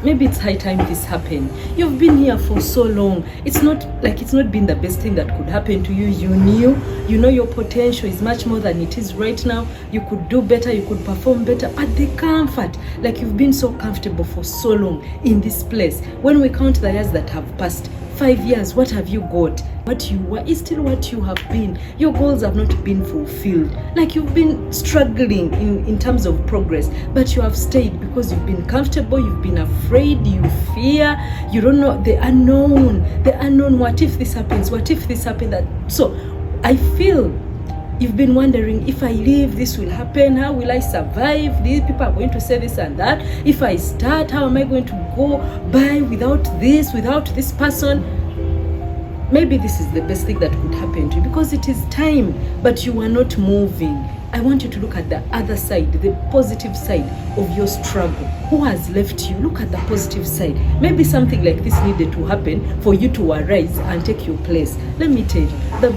maybe it's high time this happened. You've been here for so long. It's not been the best thing that could happen to you. You know your potential is much more than it is right now. You could do better, you could perform better, but the comfort, like you've been so comfortable for so long in this place. When we count the years that have passed, 5 years, what have you got? What you were is still what you have been. Your goals have not been fulfilled. Like you've been struggling in terms of progress, but you have stayed because you've been comfortable, you've been afraid, you fear, you don't know the unknown. What if this happens? What if this happens? So I feel you've been wondering, if I leave, this will happen. How will I survive? These people are going to say this and that. If I start, how am I going to go by without this person? Maybe this is the best thing that could happen to you because it is time, but you are not moving. I want you to look at the other side, the positive side of your struggle. Who has left you? Look at the positive side. Maybe something like this needed to happen for you to arise and take your place. Let me tell you, the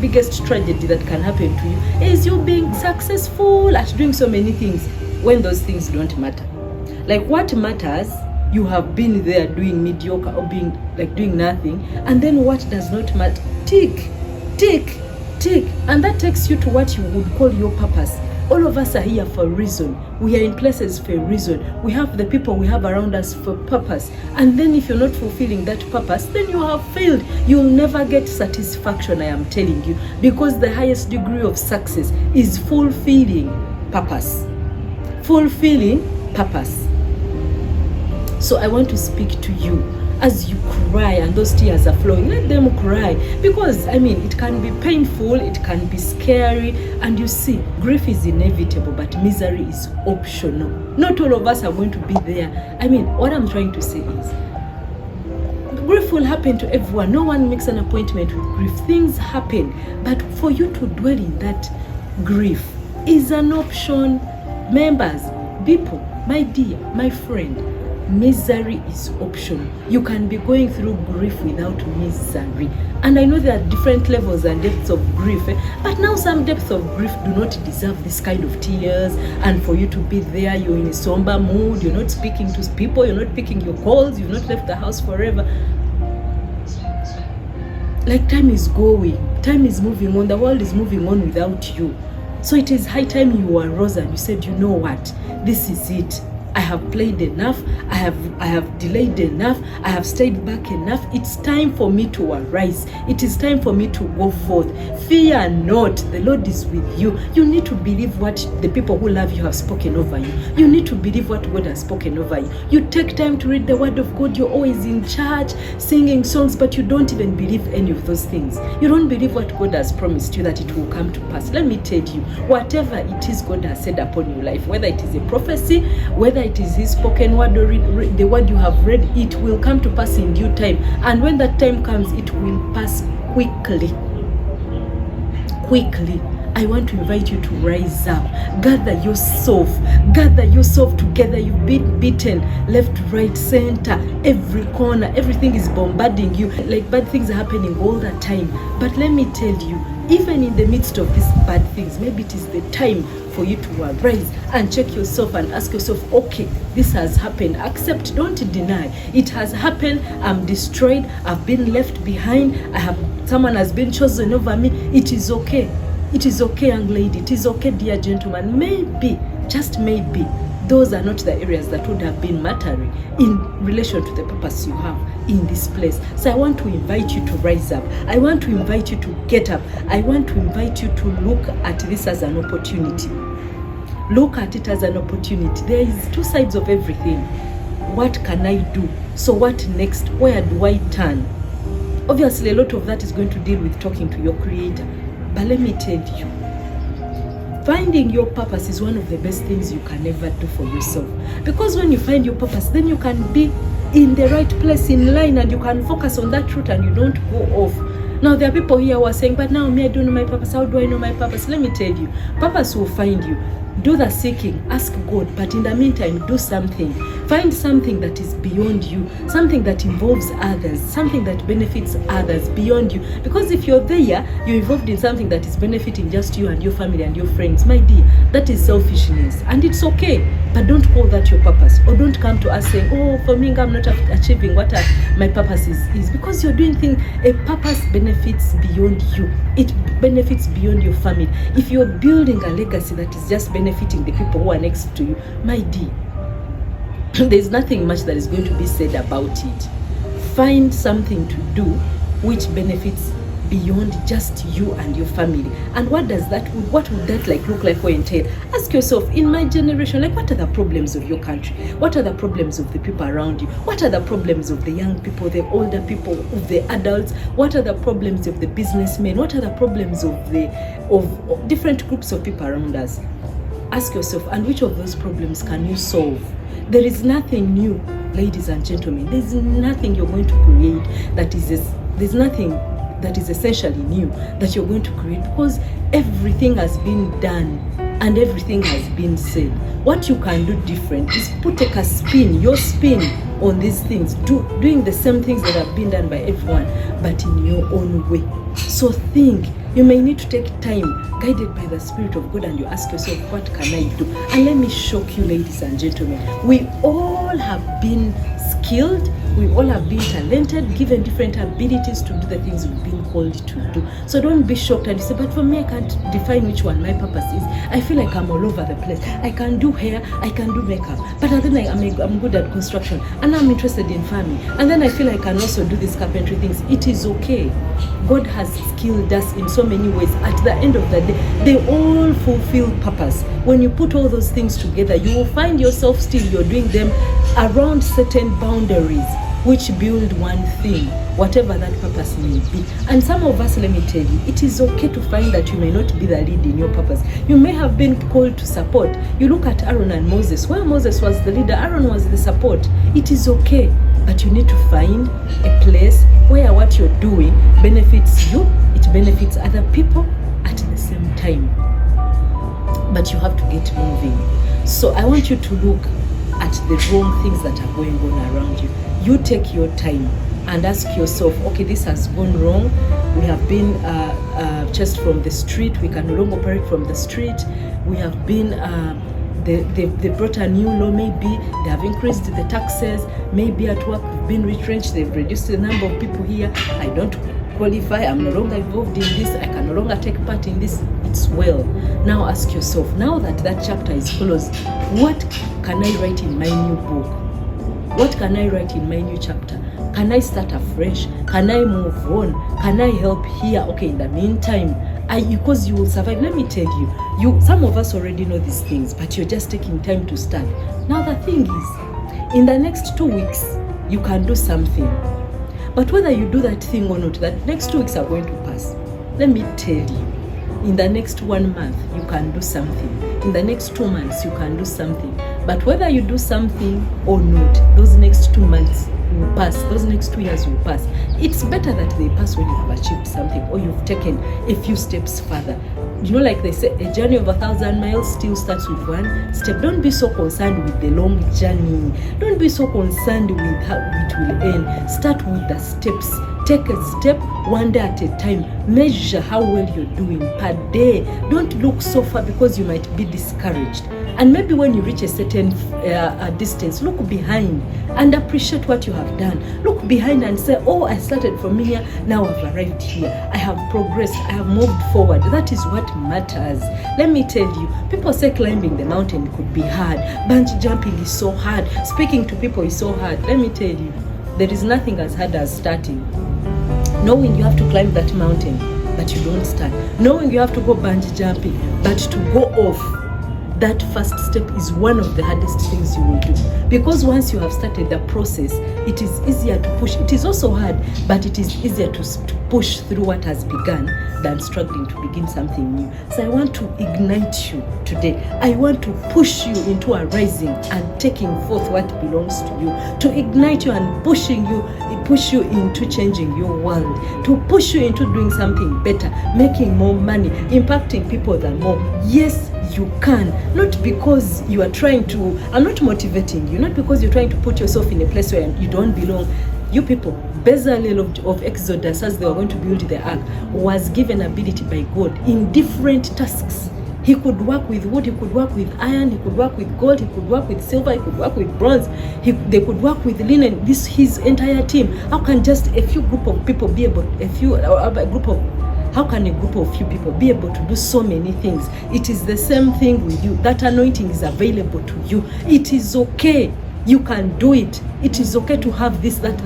biggest tragedy that can happen to you is you being successful at doing so many things when those things don't matter. Like what matters, you have been there doing mediocre or doing nothing, and then what does not matter, tick, and that takes you to what you would call your purpose. All of us are here for a reason. We are in places for a reason. We have the people we have around us for purpose. And then if you're not fulfilling that purpose, then you have failed. You'll never get satisfaction, I am telling you, because the highest degree of success is fulfilling purpose. So I want to speak to you as you cry and those tears are flowing. Let them cry, because it can be painful, it can be scary, and you see, grief is inevitable, but misery is optional. Not all of us are going to be there. What I'm trying to say is, grief will happen to everyone. No one makes an appointment with grief. Things happen, but for you to dwell in that grief is an option. Members, people, my dear, my friend, misery is optional. You can be going through grief without misery. And I know there are different levels and depths of grief, but now some depths of grief do not deserve this kind of tears. And for you to be there, you're in a somber mood, you're not speaking to people, you're not picking your calls, you've not left the house forever. Like time is going, time is moving on, the world is moving on without you. So it is high time you arose and you said, you know what, this is it. I have played enough, I have delayed enough, I have stayed back enough. It's time for me to arise. It is time for me to go forth. Fear not, the Lord is with you. You need to believe what the people who love you have spoken over you. You need to believe what God has spoken over you. You take time to read the word of God. You're always in church, singing songs, but you don't even believe any of those things. You don't believe what God has promised you, that it will come to pass. Let me tell you, whatever it is God has said upon your life, whether it is a prophecy, whether it is his spoken word or the word you have read, it will come to pass in due time. And when that time comes, it will pass quickly. I want to invite you to rise up. Gather yourself together. You've been beaten left, right, center, every corner. Everything is bombarding you. Like bad things are happening all the time. But let me tell you, even in the midst of these bad things, maybe it is the time for you to arise and check yourself and ask yourself, okay, this has happened. Accept, don't deny. It has happened. I'm destroyed. I've been left behind. Someone has been chosen over me. It is okay. It is okay, young lady. It is okay, dear gentleman. Maybe, just maybe, those are not the areas that would have been mattering in relation to the purpose you have in this place. So I want to invite you to rise up. I want to invite you to get up. I want to invite you to look at this as an opportunity. Look at it as an opportunity. There is two sides of everything. What can I do? So what next? Where do I turn? Obviously, a lot of that is going to deal with talking to your Creator. But let me tell you, finding your purpose is one of the best things you can ever do for yourself. Because when you find your purpose, then you can be in the right place in line and you can focus on that route and you don't go off. Now, there are people here who are saying, but now me, I don't know my purpose. How do I know my purpose? Let me tell you, purpose will find you. Do the seeking, ask God, but in the meantime, do something. Find something that is beyond you, something that involves others, something that benefits others beyond you. Because if you're there, you're involved in something that is benefiting just you and your family and your friends, my dear, that is selfishness. And it's okay. but don't call that your purpose, or don't come to us saying, oh, for me, I'm not achieving what my purpose is, because you're doing things. A purpose benefits beyond you. It benefits beyond your family. If you're building a legacy that is just benefiting the people who are next to you, my dear, there's nothing much that is going to be said about it. Find something to do which benefits beyond just you and your family. And what would that look like or entail? Ask yourself, in my generation, what are the problems of your country? What are the problems of the people around you? What are the problems of the young people, the older people, of the adults? What are the problems of the businessmen? What are the problems of different groups of people around us? Ask yourself, and which of those problems can you solve? There is nothing new, ladies and gentlemen. There's nothing you're going to create there's nothing that is essentially new that you're going to create, because everything has been done and everything has been said. What you can do different is take a spin, your spin on these things, doing the same things that have been done by everyone, but in your own way. So think. You may need to take time, guided by the Spirit of God, and you ask yourself, what can I do? And let me shock you, ladies and gentlemen. We all have been skilled, we all have been talented, given different abilities to do the things we've been called to do. So don't be shocked and you say, but for me, I can't define which one my purpose is. I feel like I'm all over the place. I can do hair, I can do makeup, but then I'm good at construction, and I'm interested in farming, and then I feel I can also do these carpentry things. It is okay. God has skilled us in so many ways. At the end of the day, they all fulfill purpose. When you put all those things together, you will find yourself still, you're doing them around certain boundaries which build one thing, whatever that purpose may be. And some of us, let me tell you, it is okay to find that you may not be the lead in your purpose. You may have been called to support. You look at Aaron and Moses. Where Moses was the leader, Aaron was the support. It is okay, but you need to find a place where what you're doing benefits you, it benefits other people at the same time. But you have to get moving. So I want you to look at the wrong things that are going on around you. You take your time and ask yourself, okay, this has gone wrong. We have been chased from the street. We can no longer operate from the street. We have been, they brought a new law, maybe they have increased the taxes. Maybe at work we've been retrenched. They've reduced the number of people here. I don't qualify. I'm no longer involved in this. I can no longer take part in this. It's well. Now ask yourself, now that that chapter is closed, what can I write in my new book? What can I write in my new chapter? Can I start afresh? Can I move on? Can I help here? Okay, in the meantime, because you will survive. Let me tell you, some of us already know these things, but you're just taking time to start. Now the thing is, in the next 2 weeks, you can do something. But whether you do that thing or not, that next 2 weeks are going to pass. Let me tell you, in the next 1 month, you can do something. In the next 2 months, you can do something. But whether you do something or not, those next 2 months will pass. Those next 2 years will pass. It's better that they pass when you have achieved something or you've taken a few steps further. You know, like they say, a journey of 1,000 miles still starts with one step. Don't be so concerned with the long journey. Don't be so concerned with how it will end. Start with the steps. Take a step one day at a time. Measure how well you're doing per day. Don't look so far because you might be discouraged. And maybe when you reach a certain distance, look behind and appreciate what you have done. Look behind and say, oh, I started from here, now I've arrived here. I have progressed, I have moved forward. That is what matters. Let me tell you, people say climbing the mountain could be hard. Bungee jumping is so hard. Speaking to people is so hard. Let me tell you, there is nothing as hard as starting. Knowing you have to climb that mountain, but you don't start. Knowing you have to go bungee jumping, but to go off, that first step is one of the hardest things you will do. Because once you have started the process, it is easier to push. It is also hard, but it is easier to push through what has begun than struggling to begin something new. So I want to ignite you today. I want to push you into a rising and taking forth what belongs to you. To ignite you and push you into changing your world. To push you into doing something better, making more money, impacting people the more. Yes, you can. Not because you are trying to, I'm not motivating you, not because you're trying to put yourself in a place where you don't belong. You people, Bezalel of Exodus, as they were going to build the ark, was given ability by God in different tasks. He could work with wood, he could work with iron, he could work with gold, he could work with silver, he could work with bronze, they could work with linen. This his entire team. How can just a few group of people be able, how can a group of few people be able to do so many things? It is the same thing with you. That anointing is available to you. It is okay. You can do it. It is okay to have this, that,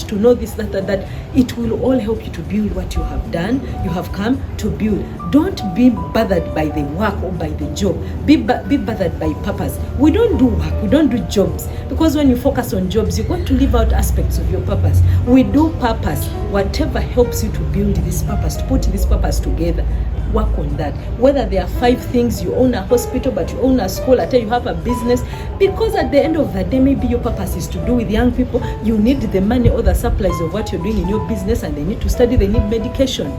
to know this, that. It will all help you to build what you have done, you have come to build. Don't be bothered by the work or by the job. Be bothered by purpose. We don't do work, we don't do jobs. Because when you focus on jobs, you're going to leave out aspects of your purpose. We do purpose. Whatever helps you to build this purpose, to put this purpose together, work on that. Whether there are 5 things, you own a hospital, but you own a school, I tell you have a business, because at the end of the day, maybe your purpose is to do with young people. You need the money or the supplies of what you're doing in your business, and they need to study, they need medication.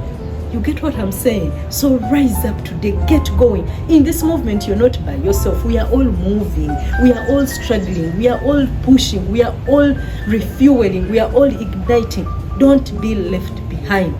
You get what I'm saying? So rise up today, get going. In this movement, you're not by yourself. We are all moving, we are all struggling, we are all pushing, we are all refueling, we are all igniting. Don't be left behind.